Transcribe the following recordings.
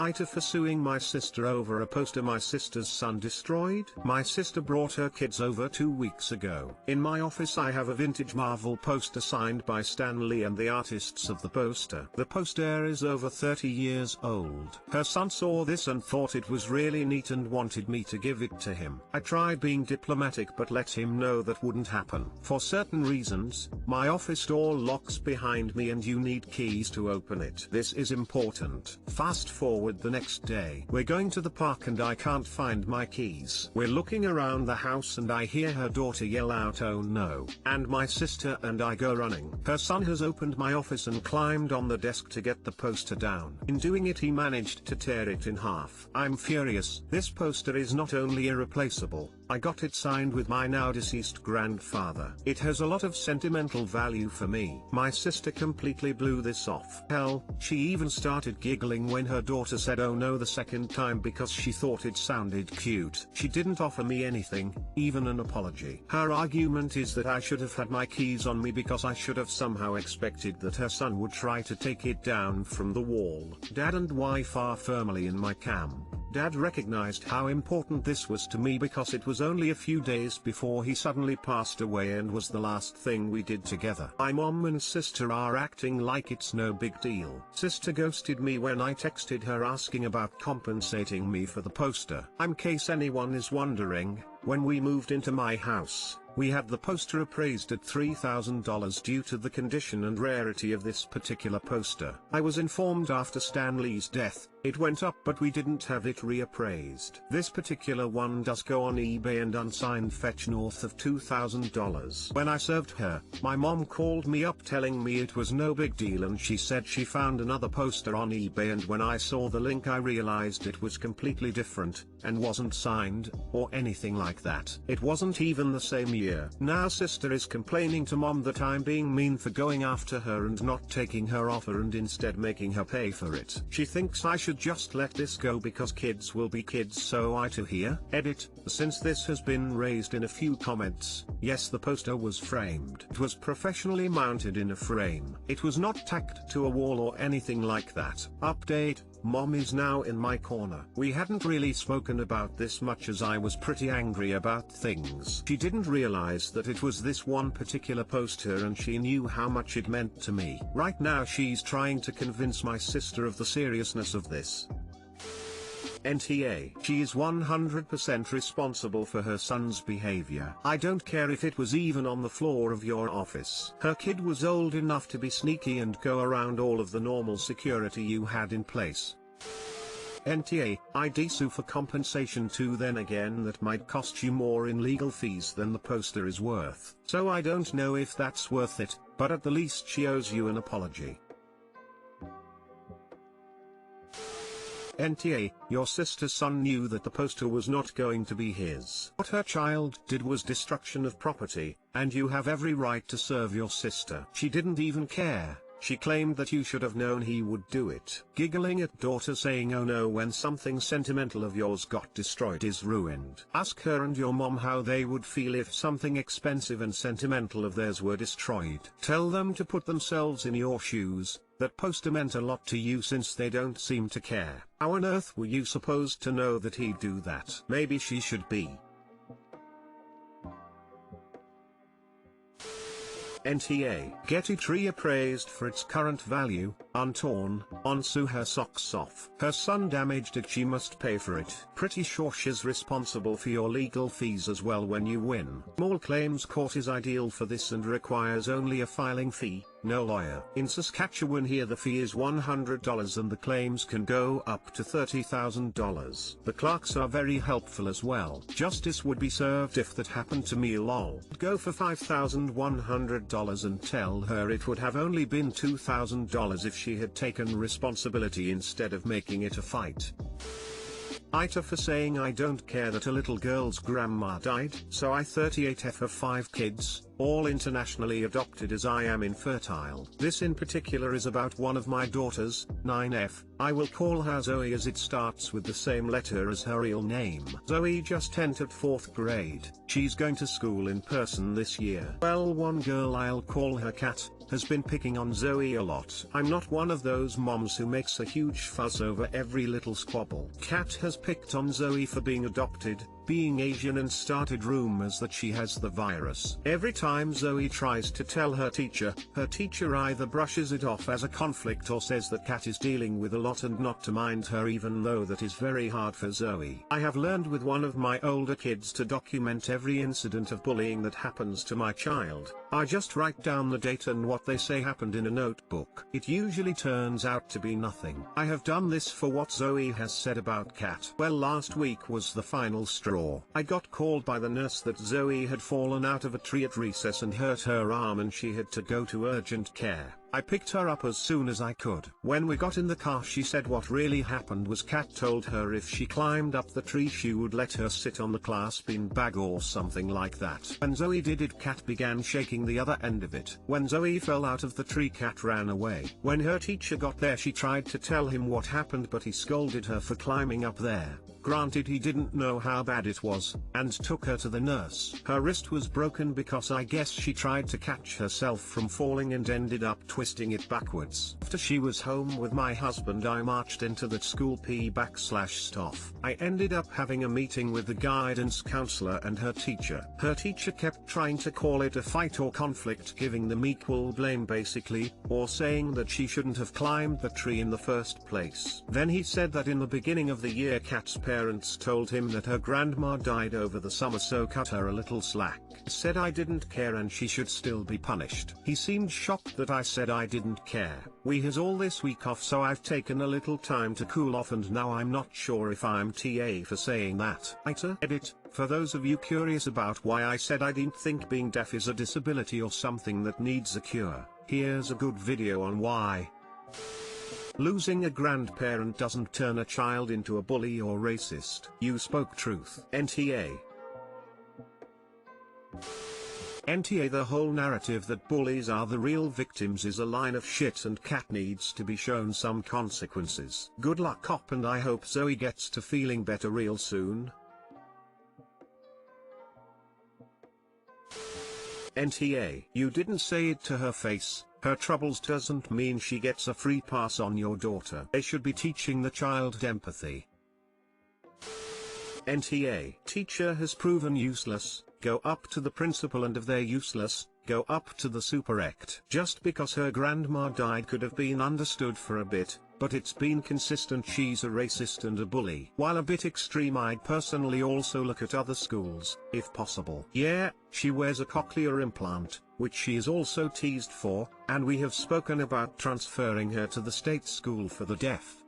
AITA for suing my sister over a poster my sister's son destroyed. My sister brought her kids over 2 weeks ago. In my office I have a vintage Marvel poster signed by Stan Lee and the artists of the poster. The poster is over 30 years old. Her son saw this and thought it was really neat and wanted me to give it to him. I tried being diplomatic but let him know that wouldn't happen. For certain reasons, my office door locks behind me and you need keys to open it. This is important. Fast forward the next day. We're going to the park and I can't find my keys. We're looking around the house and I hear her daughter yell out, "Oh no!" And my sister and I go running. Her son has opened my office and climbed on the desk to get the poster down. In doing it he managed to tear it in half. I'm furious. This poster is not only irreplaceable, I got it signed with my now deceased grandfather. It has a lot of sentimental value for me. My sister completely blew this off. Hell, she even started giggling when her daughter said "oh no" the second time because she thought it sounded cute. She didn't offer me anything, even an apology. Her argument is that I should have had my keys on me because I should have somehow expected that her son would try to take it down from the wall. Dad and wife are firmly in my camp. Dad recognized how important this was to me because it was only a few days before he suddenly passed away and was the last thing we did together. My mom and sister are acting like it's no big deal. Sister ghosted me when I texted her asking about compensating me for the poster. In case anyone is wondering, when we moved into my house, we had the poster appraised at $3,000 due to the condition and rarity of this particular poster. I was informed after Stan Lee's death, it went up but we didn't have it reappraised. This particular one does go on eBay and unsigned fetch north of $2,000. When I served her, my mom called me up telling me it was no big deal and she said she found another poster on eBay, and when I saw the link I realized it was completely different, and wasn't signed, or anything like that. It wasn't even the same year. Now sister is complaining to mom that I'm being mean for going after her and not taking her offer and instead making her pay for it. She thinks I should just let this go because kids will be kids, so I too here. Edit, since this has been raised in a few comments, yes, the poster was framed. It was professionally mounted in a frame. It was not tacked to a wall or anything like that. Update, mom is now in my corner. We hadn't really spoken about this much as I was pretty angry about things. She didn't realize that it was this one particular poster and she knew how much it meant to me. Right now she's trying to convince my sister of the seriousness of this. NTA. She is 100% responsible for her son's behavior. I don't care if it was even on the floor of your office. Her kid was old enough to be sneaky and go around all of the normal security you had in place. NTA, I'd sue for compensation too. Then again, that might cost you more in legal fees than the poster is worth. So I don't know if that's worth it, but at the least she owes you an apology. NTA, your sister's son knew that the poster was not going to be his. What her child did was destruction of property, and you have every right to serve your sister. She didn't even care. She claimed that you should have known he would do it. Giggling at daughter saying "oh no" when something sentimental of yours got destroyed is ruined. Ask her and your mom how they would feel if something expensive and sentimental of theirs were destroyed. Tell them to put themselves in your shoes. That poster meant a lot to you since they don't seem to care. How on earth were you supposed to know that he'd do that? Maybe she should be. NTA. Get it reappraised for its current value, untorn, sue her socks off. Her son damaged it, she must pay for it. Pretty sure she's responsible for your legal fees as well when you win. Small claims court is ideal for this and requires only a filing fee, no lawyer. In Saskatchewan here the fee is $100 and the claims can go up to $30,000. The clerks are very helpful as well. Justice would be served if that happened to me, lol. Go for $5,100 and tell her it would have only been $2,000 if she had taken responsibility instead of making it a fight. AITA for saying I don't care that a little girl's grandma died. So I 38F have 5 kids, all internationally adopted as I am infertile. This in particular is about one of my daughters, 9F, I will call her Zoe as it starts with the same letter as her real name. Zoe just entered 4th grade. She's going to school in person this year. Well, one girl, I'll call her Kat, has been picking on Zoe a lot. I'm not one of those moms who makes a huge fuss over every little squabble. Kat has picked on Zoe for being adopted, being Asian, and started rumors that she has the virus. Every time Zoe tries to tell her teacher either brushes it off as a conflict or says that Kat is dealing with a lot and not to mind her, even though that is very hard for Zoe. I have learned with one of my older kids to document every incident of bullying that happens to my child. I just write down the date and what they say happened in a notebook. It usually turns out to be nothing. I have done this for what Zoe has said about Kat. Well, last week was the final straw. I got called by the nurse that Zoe had fallen out of a tree at recess and hurt her arm and she had to go to urgent care. I picked her up as soon as I could. When we got in the car, she said what really happened was Kat told her if she climbed up the tree she would let her sit on the class bean bag or something like that. When Zoe did it, Kat began shaking the other end of it. When Zoe fell out of the tree, Kat ran away. When her teacher got there, she tried to tell him what happened, but he scolded her for climbing up there. Granted, he didn't know how bad it was, and took her to the nurse. Her wrist was broken because I guess she tried to catch herself from falling and ended up twisting it backwards. After she was home with my husband, I marched into that school P/staff. I ended up having a meeting with the guidance counselor and her teacher. Her teacher kept trying to call it a fight or conflict, giving them equal blame basically, or saying that she shouldn't have climbed the tree in the first place. Then he said that in the beginning of the year, Kat's parents told him that her grandma died over the summer, so cut her a little slack. Said I didn't care and she should still be punished. He seemed shocked that I said I didn't care. We has all this week off, so I've taken a little time to cool off, and now I'm not sure if I'm TA for saying that. AITA edit. For those of you curious about why I said I didn't think being deaf is a disability or something that needs a cure, here's a good video on why. Losing a grandparent doesn't turn a child into a bully or racist. You spoke truth. NTA. The whole narrative that bullies are the real victims is a line of shit, and Kat needs to be shown some consequences. Good luck, cop, and I hope Zoe gets to feeling better real soon. NTA. You didn't say it to her face. Her troubles doesn't mean she gets a free pass on your daughter. They should be teaching the child empathy. NTA. Teacher has proven useless. Go up to the principal, and if they're useless, go up to the super-ect. Just because her grandma died could have been understood for a bit, but it's been consistent she's a racist and a bully. While a bit extreme, I'd personally also look at other schools, if possible. Yeah, she wears a cochlear implant, which she is also teased for, and we have spoken about transferring her to the state school for the deaf.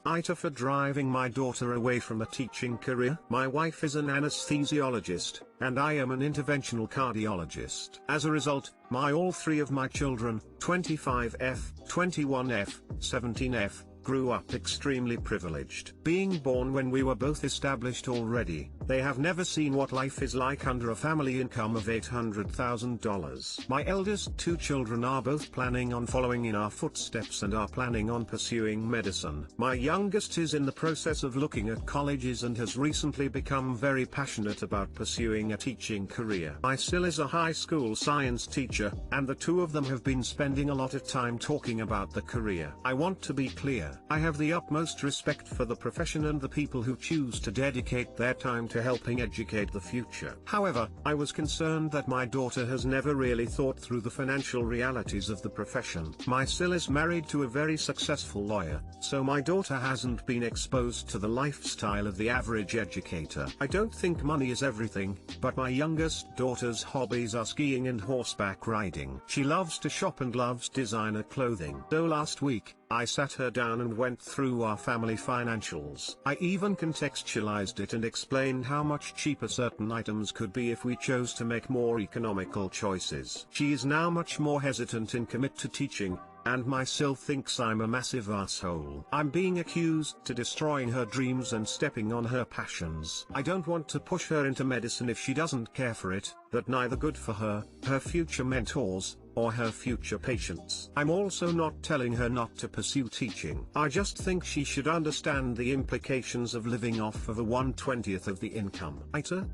AITA for driving my daughter away from a teaching career. My wife is an anesthesiologist, and I am an interventional cardiologist. As a result, all 3 of my children, 25F, 21F, 17F, grew up extremely privileged. Being born when we were both established already, they have never seen what life is like under a family income of $800,000. My eldest 2 children are both planning on following in our footsteps and are planning on pursuing medicine. My youngest is in the process of looking at colleges and has recently become very passionate about pursuing a teaching career. My Sil is a high school science teacher, and the 2 of them have been spending a lot of time talking about the career. I want to be clear. I have the utmost respect for the profession and the people who choose to dedicate their time to helping educate the future. However, I was concerned that my daughter has never really thought through the financial realities of the profession. My Sil is married to a very successful lawyer, so my daughter hasn't been exposed to the lifestyle of the average educator. I don't think money is everything, but my youngest daughter's hobbies are skiing and horseback riding. She loves to shop and loves designer clothing. So last week, I sat her down and went through our family financials. I even contextualized it and explained how much cheaper certain items could be if we chose to make more economical choices. She is now much more hesitant in commit to teaching, and my Sil thinks I'm a massive asshole. I'm being accused to destroying her dreams and stepping on her passions. I don't want to push her into medicine if she doesn't care for it, that neither good for her, her future mentors, or her future patients. I'm also not telling her not to pursue teaching. I just think she should understand the implications of living off of a 1/20th of the income. AITA?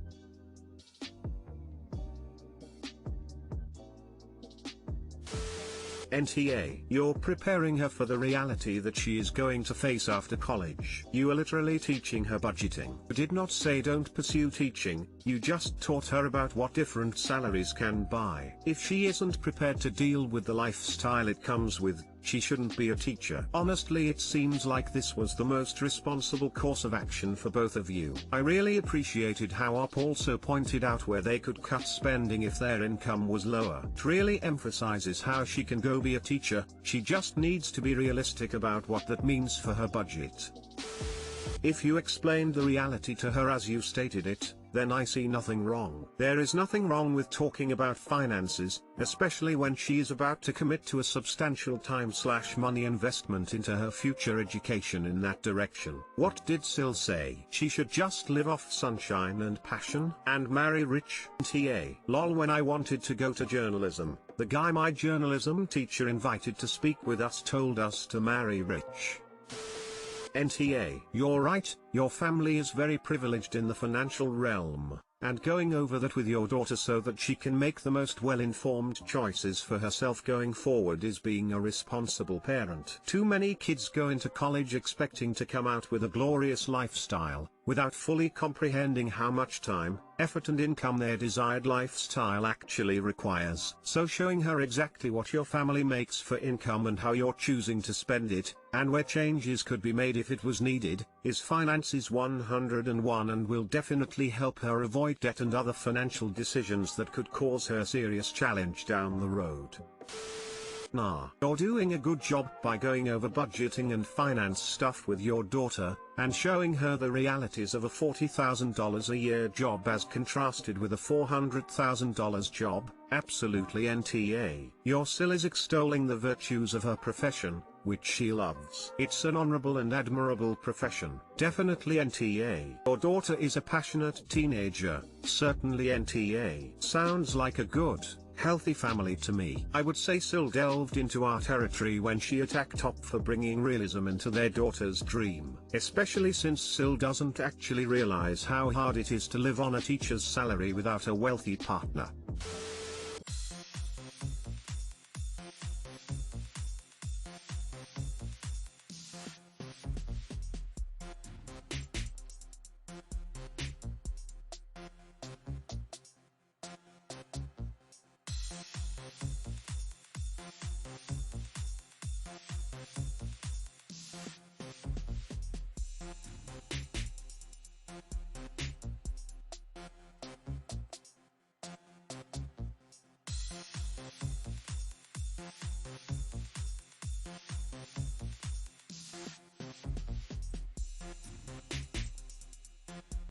NTA. You're preparing her for the reality that she is going to face after college. You are literally teaching her budgeting. You did not say don't pursue teaching, you just taught her about what different salaries can buy. If she isn't prepared to deal with the lifestyle it comes with, she shouldn't be a teacher. Honestly, it seems like this was the most responsible course of action for both of you. I really appreciated how Op also pointed out where they could cut spending if their income was lower. It really emphasizes how she can go be a teacher, she just needs to be realistic about what that means for her budget. If you explained the reality to her as you stated it, then I see nothing wrong. There is nothing wrong with talking about finances, especially when she is about to commit to a substantial time/money investment into her future education in that direction. What did Sil say? She should just live off sunshine and passion, and marry rich. TA. Lol, when I wanted to go to journalism, the guy my journalism teacher invited to speak with us told us to marry rich. NTA. You're right, your family is very privileged in the financial realm, and going over that with your daughter so that she can make the most well-informed choices for herself going forward is being a responsible parent. Too many kids go into college expecting to come out with a glorious lifestyle, without fully comprehending how much time, effort and income their desired lifestyle actually requires. So showing her exactly what your family makes for income and how you're choosing to spend it, and where changes could be made if it was needed, is Finances 101 and will definitely help her avoid debt and other financial decisions that could cause her serious challenge down the road. Nah, you're doing a good job by going over budgeting and finance stuff with your daughter, and showing her the realities of a $40,000 a year job as contrasted with a $400,000 job. Absolutely NTA. Your Sil is extolling the virtues of her profession, which she loves. It's an honorable and admirable profession. Definitely NTA. Your daughter is a passionate teenager. Certainly NTA. Sounds like a good, healthy family to me. I would say Sil delved into our territory when she attacked Op for bringing realism into their daughter's dream, especially since Sil doesn't actually realize how hard it is to live on a teacher's salary without a wealthy partner.